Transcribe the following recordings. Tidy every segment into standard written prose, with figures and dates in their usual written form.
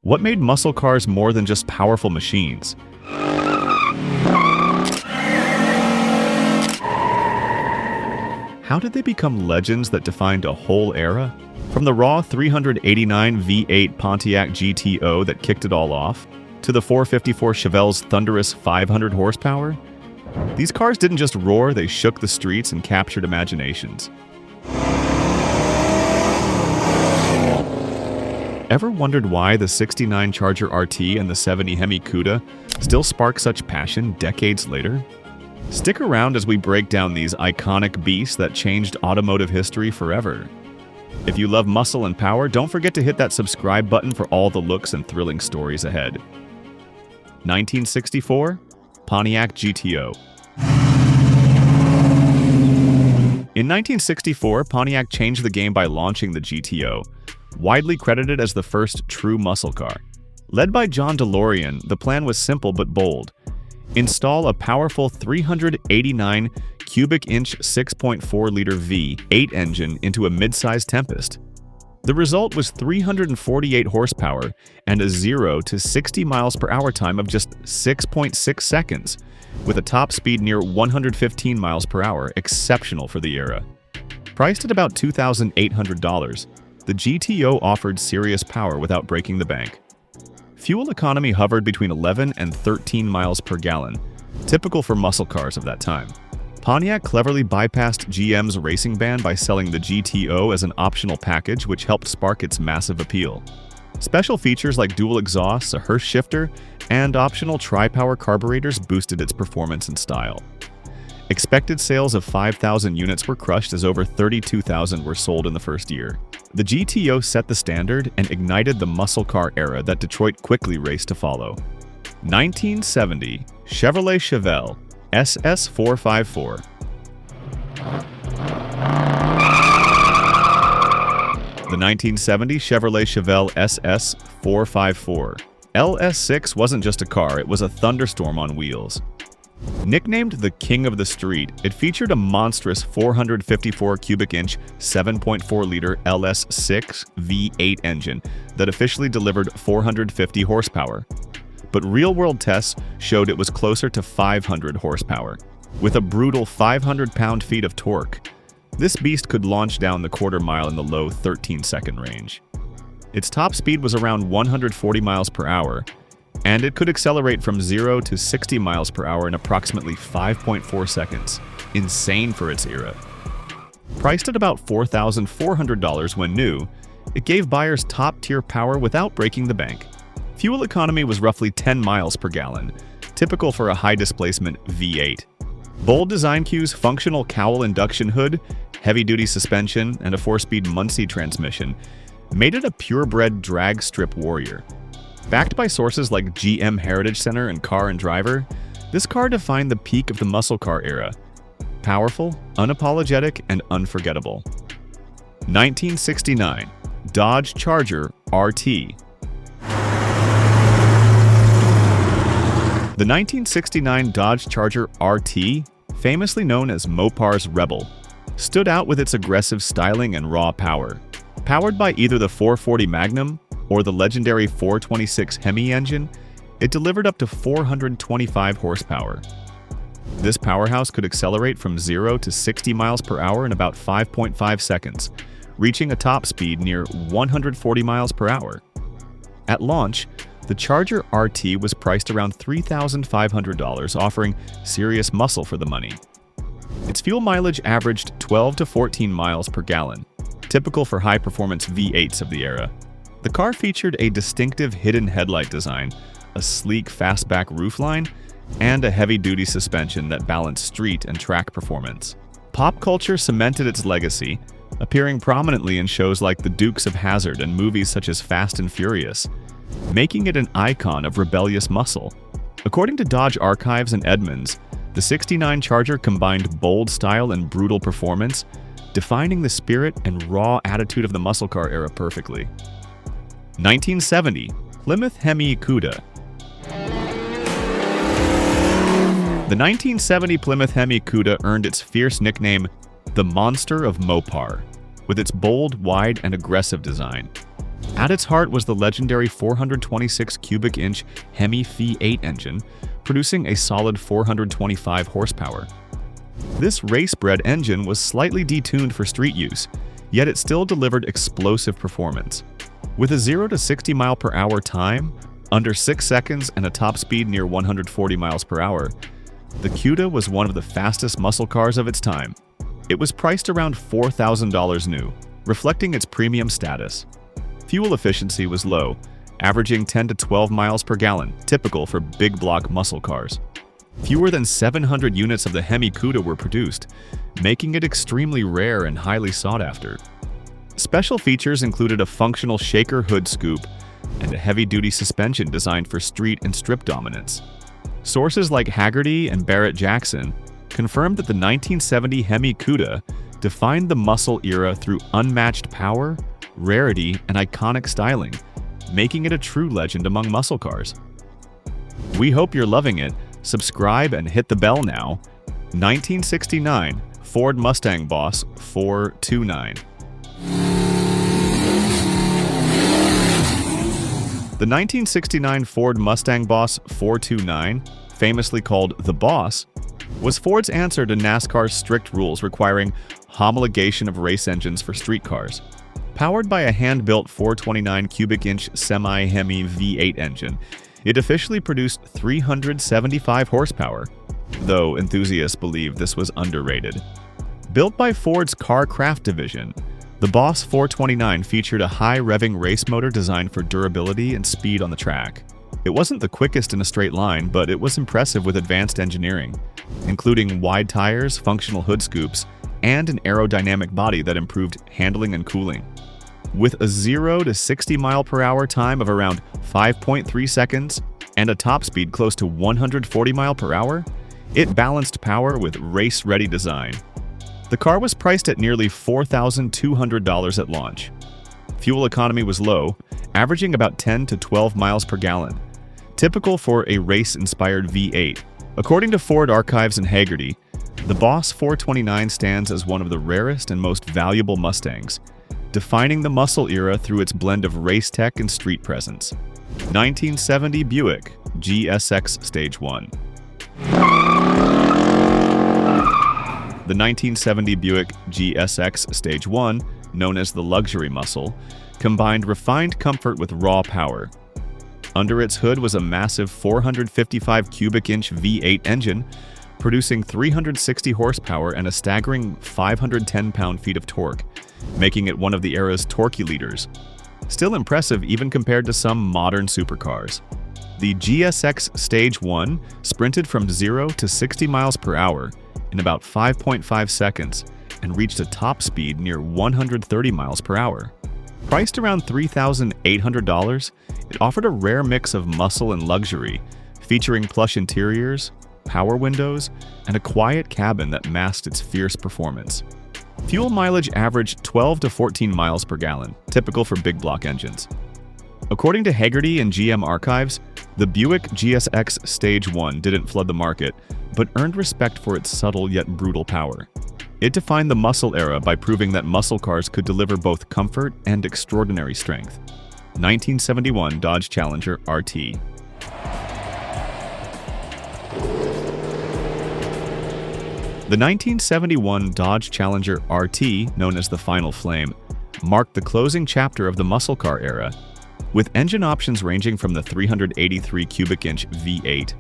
What made muscle cars more than just powerful machines? How did they become legends that defined a whole era? From the raw 389 V8 Pontiac GTO that kicked it all off, to the 454 Chevelle's thunderous 500 horsepower, these cars didn't just roar, they shook the streets and captured imaginations. Ever wondered why the 69 Charger RT and the 70 Hemi Cuda still spark such passion decades later? Stick around as we break down these iconic beasts that changed automotive history forever. If you love muscle and power, don't forget to hit that subscribe button for all the looks and thrilling stories ahead. 1964, Pontiac GTO. In 1964, Pontiac changed the game by launching the GTO, widely credited as the first true muscle car. Led by John DeLorean, the plan was simple but bold. Install a powerful 389 cubic inch 6.4-liter V8 engine into a mid-size Tempest. The result was 348 horsepower and a 0 to 60 miles per hour time of just 6.6 seconds, with a top speed near 115 miles per hour, exceptional for the era. Priced at about $2,800, the GTO offered serious power without breaking the bank. Fuel economy hovered between 11 and 13 miles per gallon, typical for muscle cars of that time. Pontiac cleverly bypassed GM's racing ban by selling the GTO as an optional package, which helped spark its massive appeal. Special features like dual exhausts, a Hurst shifter, and optional tri-power carburetors boosted its performance and style. Expected sales of 5,000 units were crushed as over 32,000 were sold in the first year. The GTO set the standard and ignited the muscle car era that Detroit quickly raced to follow. 1970 Chevrolet Chevelle SS454. The 1970 Chevrolet Chevelle SS454. LS6 wasn't just a car, it was a thunderstorm on wheels. Nicknamed the King of the Street, it featured a monstrous 454 cubic inch 7.4-liter LS6 V8 engine that officially delivered 450 horsepower. But real-world tests showed it was closer to 500 horsepower. With a brutal 500 pound-feet of torque, this beast could launch down the quarter mile in the low 13-second range. Its top speed was around 140 miles per hour, and it could accelerate from 0 to 60 miles per hour in approximately 5.4 seconds. Insane for its era. Priced at about $4,400 when new, it gave buyers top-tier power without breaking the bank. Fuel economy was roughly 10 miles per gallon, typical for a high-displacement V8. Bold design cues, functional cowl induction hood, heavy-duty suspension, and a 4-speed Muncie transmission made it a purebred drag strip warrior. Backed by sources like GM Heritage Center and Car and Driver, this car defined the peak of the muscle car era. Powerful, unapologetic, and unforgettable. 1969 Dodge Charger RT. The 1969 Dodge Charger RT, famously known as Mopar's Rebel, stood out with its aggressive styling and raw power. Powered by either the 440 Magnum or the legendary 426 Hemi engine, it delivered up to 425 horsepower. This powerhouse could accelerate from 0 to 60 miles per hour in about 5.5 seconds, reaching a top speed near 140 miles per hour. At launch, the Charger RT was priced around $3,500, offering serious muscle for the money. Its fuel mileage averaged 12 to 14 miles per gallon, typical for high-performance V8s of the era. The car featured a distinctive hidden headlight design, a sleek fastback roofline, and a heavy-duty suspension that balanced street and track performance. Pop culture cemented its legacy, appearing prominently in shows like The Dukes of Hazzard and movies such as Fast and Furious, making it an icon of rebellious muscle. According to Dodge Archives and Edmunds, the 69 Charger combined bold style and brutal performance, defining the spirit and raw attitude of the muscle car era perfectly. 1970 Plymouth Hemi Cuda. The 1970 Plymouth Hemi Cuda earned its fierce nickname, the Monster of Mopar, with its bold, wide, and aggressive design. At its heart was the legendary 426 cubic inch Hemi V8 engine, producing a solid 425 horsepower. This race-bred engine was slightly detuned for street use, yet it still delivered explosive performance. With a 0 to 60 mile per hour time, under 6 seconds and a top speed near 140 miles per hour, the Cuda was one of the fastest muscle cars of its time. It was priced around $4,000 new, reflecting its premium status. Fuel efficiency was low, averaging 10 to 12 miles per gallon, typical for big block muscle cars. Fewer than 700 units of the Hemi Cuda were produced, making it extremely rare and highly sought after. Special features included a functional shaker hood scoop and a heavy-duty suspension designed for street and strip dominance. Sources like Haggerty and Barrett-Jackson confirmed that the 1970 Hemi Cuda defined the muscle era through unmatched power, rarity, and iconic styling, making it a true legend among muscle cars. We hope you're loving it. Subscribe and hit the bell now. 1969 Ford Mustang Boss 429. The 1969 Ford Mustang Boss 429, famously called the Boss, was Ford's answer to NASCAR's strict rules requiring homologation of race engines for street cars. Powered by a hand-built 429 cubic inch semi-Hemi V8 engine, it officially produced 375 horsepower, though enthusiasts believe this was underrated. Built by Ford's Car Craft division, the Boss 429 featured a high-revving race motor designed for durability and speed on the track. It wasn't the quickest in a straight line, but it was impressive with advanced engineering, including wide tires, functional hood scoops, and an aerodynamic body that improved handling and cooling. With a 0 to 60 mile per hour time of around 5.3 seconds and a top speed close to 140 mile per hour, it balanced power with race-ready design. The car was priced at nearly $4,200 at launch. Fuel economy was low, averaging about 10 to 12 miles per gallon, typical for a race-inspired V8. According to Ford Archives and Haggerty, the Boss 429 stands as one of the rarest and most valuable Mustangs, defining the muscle era through its blend of race tech and street presence. 1970 Buick GSX Stage 1. The 1970 Buick GSX Stage 1, known as the luxury muscle, combined refined comfort with raw power. Under its hood was a massive 455 cubic inch V8 engine, producing 360 horsepower and a staggering 510 pound-feet of torque, making it one of the era's torquey leaders. Still impressive even compared to some modern supercars. The GSX Stage 1 sprinted from 0 to 60 miles per hour in about 5.5 seconds and reached a top speed near 130 miles per hour. Priced around $3,800, it offered a rare mix of muscle and luxury, featuring plush interiors, power windows, and a quiet cabin that masked its fierce performance. Fuel mileage averaged 12 to 14 miles per gallon, typical for big block engines. According to Haggerty and GM Archives, the Buick GSX Stage 1 didn't flood the market, but earned respect for its subtle yet brutal power. It defined the muscle era by proving that muscle cars could deliver both comfort and extraordinary strength. 1971 Dodge Challenger RT. The 1971 Dodge Challenger RT, known as the Final Flame, marked the closing chapter of the muscle car era, with engine options ranging from the 383 cubic inch V8,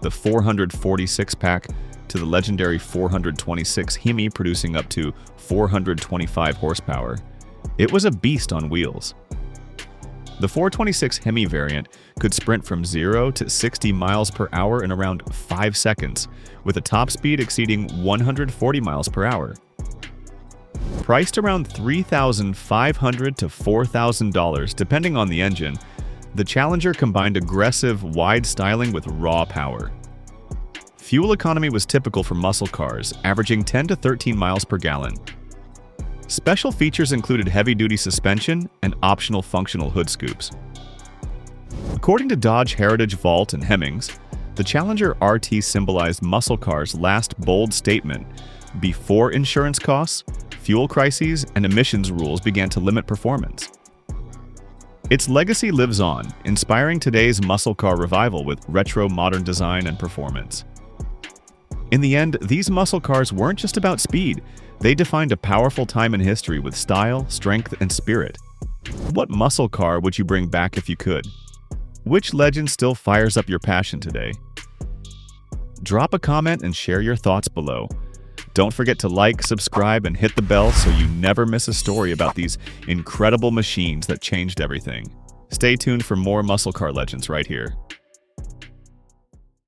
the 446-pack, to the legendary 426 Hemi producing up to 425 horsepower. It was a beast on wheels. The 426 Hemi variant could sprint from 0 to 60 miles per hour in around 5 seconds, with a top speed exceeding 140 miles per hour. Priced around $3,500 to $4,000 depending on the engine, the Challenger combined aggressive, wide styling with raw power. Fuel economy was typical for muscle cars, averaging 10 to 13 miles per gallon. Special features included heavy-duty suspension and optional functional hood scoops. According to Dodge Heritage Vault and Hemmings, the Challenger RT symbolized muscle cars' last bold statement before insurance costs, fuel crises, and emissions rules began to limit performance. Its legacy lives on, inspiring today's muscle car revival with retro modern design and performance. In the end, these muscle cars weren't just about speed. They defined a powerful time in history with style, strength, and spirit. What muscle car would you bring back if you could? Which legend still fires up your passion today? Drop a comment and share your thoughts below. Don't forget to like, subscribe, and hit the bell so you never miss a story about these incredible machines that changed everything. Stay tuned for more muscle car legends right here.